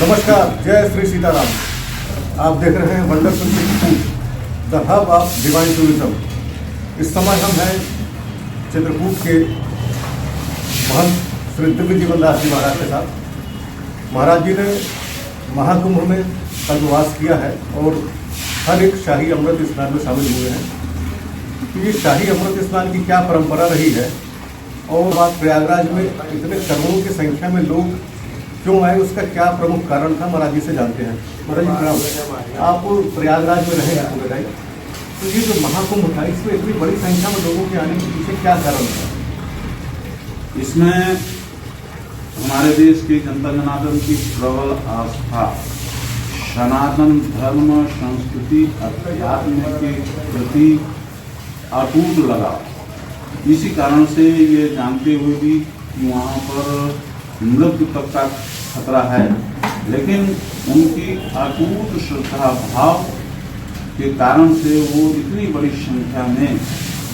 नमस्कार, जय श्री सीताराम। आप देख रहे हैं wonderful Chitrakoot, the hub of divine tourism. इस समय हम हैं चित्रकूट के महंत श्री दिव्य जीवन दास जी महाराज के साथ। महाराज जी ने महाकुंभ में कल्पवास किया है और हर एक शाही अमृत स्नान में शामिल हुए हैं। तो ये शाही अमृत स्नान की क्या परंपरा रही है और बात प्रयागराज में इतने करोड़ों की संख्या में लोग क्यों आए, उसका क्या प्रमुख कारण था, महाराज जी से जानते हैं। महाराज जी प्रणाम। आप प्रयागराज में रहे पूरे टाइम, तो ये जो महाकुंभ था इसमें इतनी बड़ी संख्या में लोगों के आने के पीछे क्या कारण था? इसमें हमारे देश की जनता जनार्दन की प्रबल आस्था सनातन धर्म, संस्कृति, अध्यात्म के प्रति अटूट लगाव। इसी कारण से ये जानते हुए भी कि वहाँ पर मृत्यु तक का खतरा है, लेकिन उनकी अटूट श्रद्धा भाव के कारण से वो इतनी बड़ी संख्या में,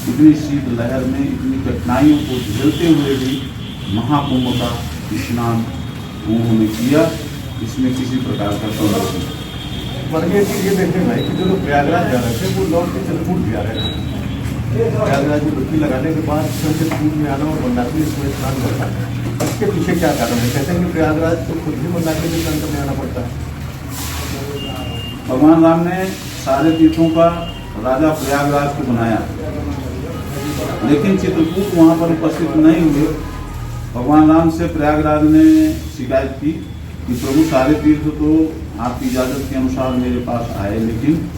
इतनी शीत लहर में, इतनी कठिनाइयों को झेलते हुए भी महाकुंभ का स्नान उन्होंने किया। इसमें किसी प्रकार का संदेह नहीं। वर्गीय चीज ये देखने में कि जो लोग प्रयागराज जा रहे थे वो लौट के चित्रकूट भी आ रहे थे। प्रयागराज में डुबकी लगाने के बाद चित्रकूट में आना और मंदाकिनी इसमें स्नान करना, इसके पीछे क्या कारण है? कहते हैं कि प्रयागराज को खुद भी मंदाकिनी स्नान करने आना पड़ता है। भगवान राम ने सारे तीर्थों का राजा प्रयागराज को बनाया, लेकिन चित्रकूट वहाँ पर उपस्थित नहीं हुए। भगवान राम से प्रयागराज ने शिकायत की कि प्रभु सारे तीर्थ तो आपकी इजाजत के अनुसार मेरे पास आए, लेकिन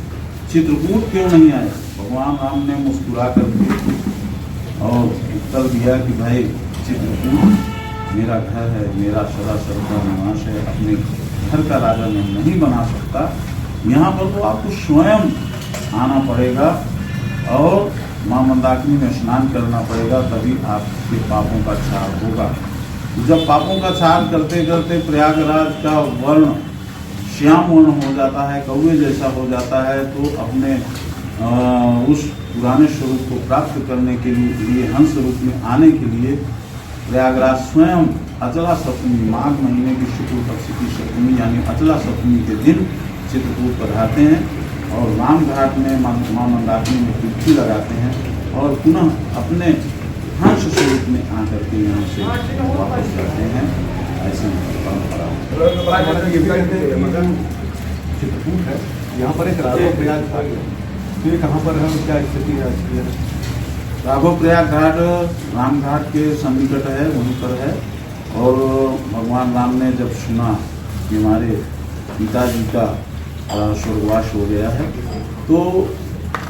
चित्रकूट क्यों नहीं आए? भगवान राम ने मुस्कुरा करके और उत्तर दिया कि भाई चित्रकूट मेरा घर है, मेरा सदा सर्वदा निवास है, अपने घर का राजा मैं नहीं बना सकता। यहाँ पर तो आपको स्वयं आना पड़ेगा और माँ मंदाकिनी में स्नान करना पड़ेगा, तभी आपके पापों का क्षार होगा। जब पापों का क्षार करते करते प्रयागराज का वर्ण श्याम वर्ण हो जाता है, कौवे जैसा हो जाता है, तो अपने उस पुराने स्वरूप को प्राप्त करने के लिए हंस रूप में आने के लिए प्रयागराज स्वयं अचला सप्तमी, माघ महीने की शुक्ल पक्ष की सप्तमी यानी अचला सप्तमी के दिन चित्रकूट पधारते हैं और राम घाट में माँ मंदाकिनी में डुबकी लगाते हैं और पुनः अपने हंस स्वरूप में आकर के यहाँ से वापस जाते हैं। ऐसी परंपरा। ये भी कहते हैं कि मगर चित्रकूट है, यहाँ पर एक राघव प्रयाग घाट है, तो ये कहाँ पर है, क्या स्थिति है आज की? राघव प्रयाग घाट राम घाट के सन्निकट है, वहीं पर है। और भगवान राम ने जब सुना कि हमारे पिताजी का स्वर्गवास हो गया है, तो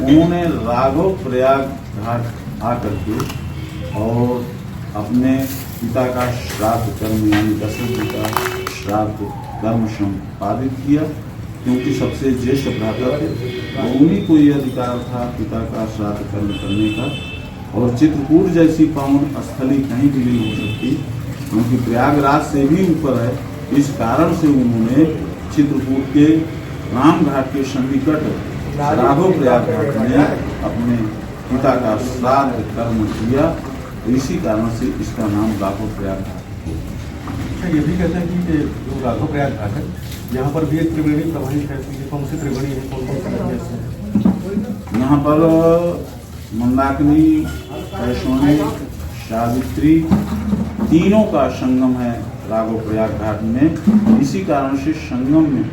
उन्होंने राघव प्रयाग घाट आकर के और अपने पिता का श्राद्ध कर्म यानी दशरथ जी का श्राद्ध कर्म संपादित किया, क्योंकि सबसे ज्येष्ठ भ्राता थे, तो उन्हीं को यह अधिकार था पिता का श्राद्ध कर्म करने का। और चित्रकूट जैसी पावन स्थली कहीं भी नहीं हो सकती, क्योंकि प्रयागराज से भी ऊपर है। इस कारण से उन्होंने चित्रकूट के राम घाट के सन्निकट राघव प्रयाग घाट में अपने पिता का श्राद्ध कर्म किया। इसी कारण से इसका नाम राघव प्रयाग घाट है। ये भी कहते हैं कि जो राघव प्रयाग घाट है, यहाँ पर भी एक त्रिवेणी प्रवाहित है। कौन सी त्रिवेणी है, कौन कौन सी? यहाँ पर मंदाकिनी, वैष्णवी, सावित्री तीनों का संगम है राघव प्रयाग घाट में। इसी कारण से संगम में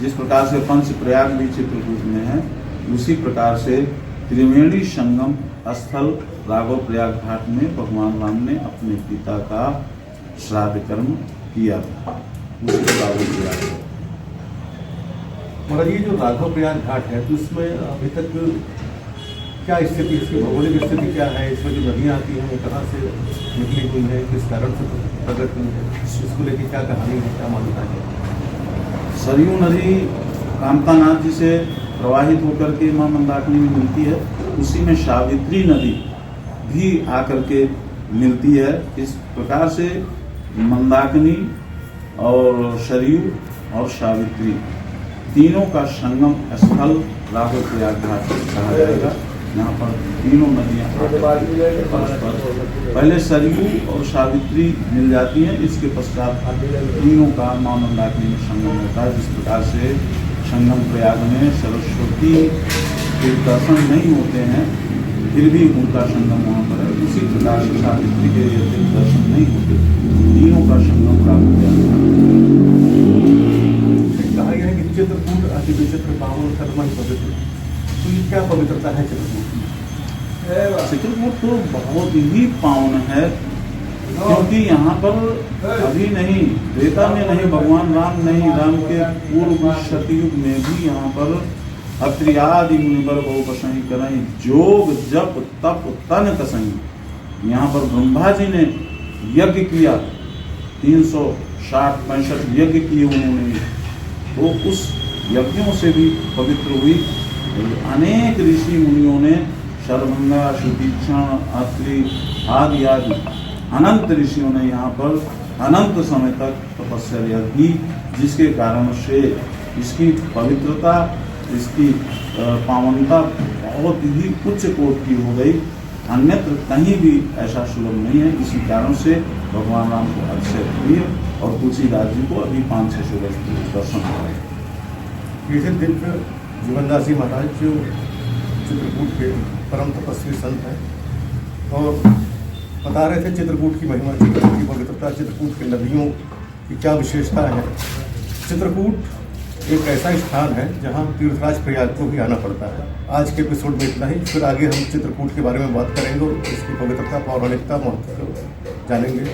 जिस प्रकार से पंच प्रयाग भी चित्रकूट में है, उसी प्रकार से त्रिवेणी संगम स्थल राघव प्रयाग घाट में भगवान राम ने अपने पिता का श्राद्ध कर्म किया था, उसी राघव प्रयाग। महाराज ये जो राघव प्रयाग घाट है, तो इसमें अभी तक क्या स्थिति, इसकी भौगोलिक स्थिति क्या है? इसमें जो नदियाँ आती हैं वो कहाँ से निकली हुई है, किस कारण से प्रकट हुई है, इसको लेकर क्या कहानी है, क्या मान्यता है? सरयू नदी कामतानाथ जी से प्रवाहित होकर के माँ मंदाकिनी में मिलती है, उसी में सावित्री नदी भी आकर के मिलती है। इस प्रकार से मंदाकिनी और सरयू और सावित्री तीनों का संगम स्थल राघव प्रयाग घाट कहा जाएगा। यहाँ पर तीनों नदियाँ परस्पर पहले सरयू और सावित्री मिल जाती हैं, इसके पश्चात तीनों का मां मंदाकिनी में संगम होता है। जिस प्रकार से संगम प्रयाग में सरस्वती के दर्शन नहीं होते हैं फिर भी उनका संगम वहाँ पर है, उसी प्रकार से सावित्री के यदि दर्शन नहीं होते तीनों का संगम प्राप्त हो जाता है। कहा गया है कि चित्रकूट अति विचित्र पावन कर्म पवित्र, तो ये क्या पवित्रता है चित्रकूट की? चित्रकूट तो बहुत ही पावन है, क्योंकि यहाँ पर अभी नहीं, त्रेता में नहीं, भगवान राम नहीं, राम के पूर्व सतयुग में भी यहाँ पर अत्रियादि मुनिवर बहु बसई करई जोग जप तप तन कसई। यहाँ पर ब्रह्मा जी ने यज्ञ किया, 360-65 यज्ञ किए उन्होंने, तो उस यज्ञों से भी पवित्र हुई। अनेक ऋषि मुनियों ने शरभंगा, सुदीक्षण, अत्रि आदि अनंत ऋषियों ने यहाँ पर अनंत समय तक तपस्या की, जिसके कारण से इसकी पवित्रता, इसकी पावनता बहुत ही उच्च कोटि की हो गई। अन्यत्र कहीं भी ऐसा सुलभ नहीं है। इसी कारण से भगवान राम को अतिशय प्रिय और तुलसीदास जी को अभी 500 वर्ष दर्शन हो रहे। इसी दिन पर जीवनदास जी महाराज जो चित्रकूट के परम तपस्वी संत हैं और बता रहे थे चित्रकूट की महिमा, चित्रकूट की पवित्रता, चित्रकूट के नदियों की क्या विशेषता है। चित्रकूट एक ऐसा स्थान है जहाँ तीर्थराज प्रयाग को भी आना पड़ता है। आज के एपिसोड में इतना ही, फिर आगे हम चित्रकूट के बारे में बात करेंगे और इसकी पवित्रता, पौराणिकता, महत्व जानेंगे।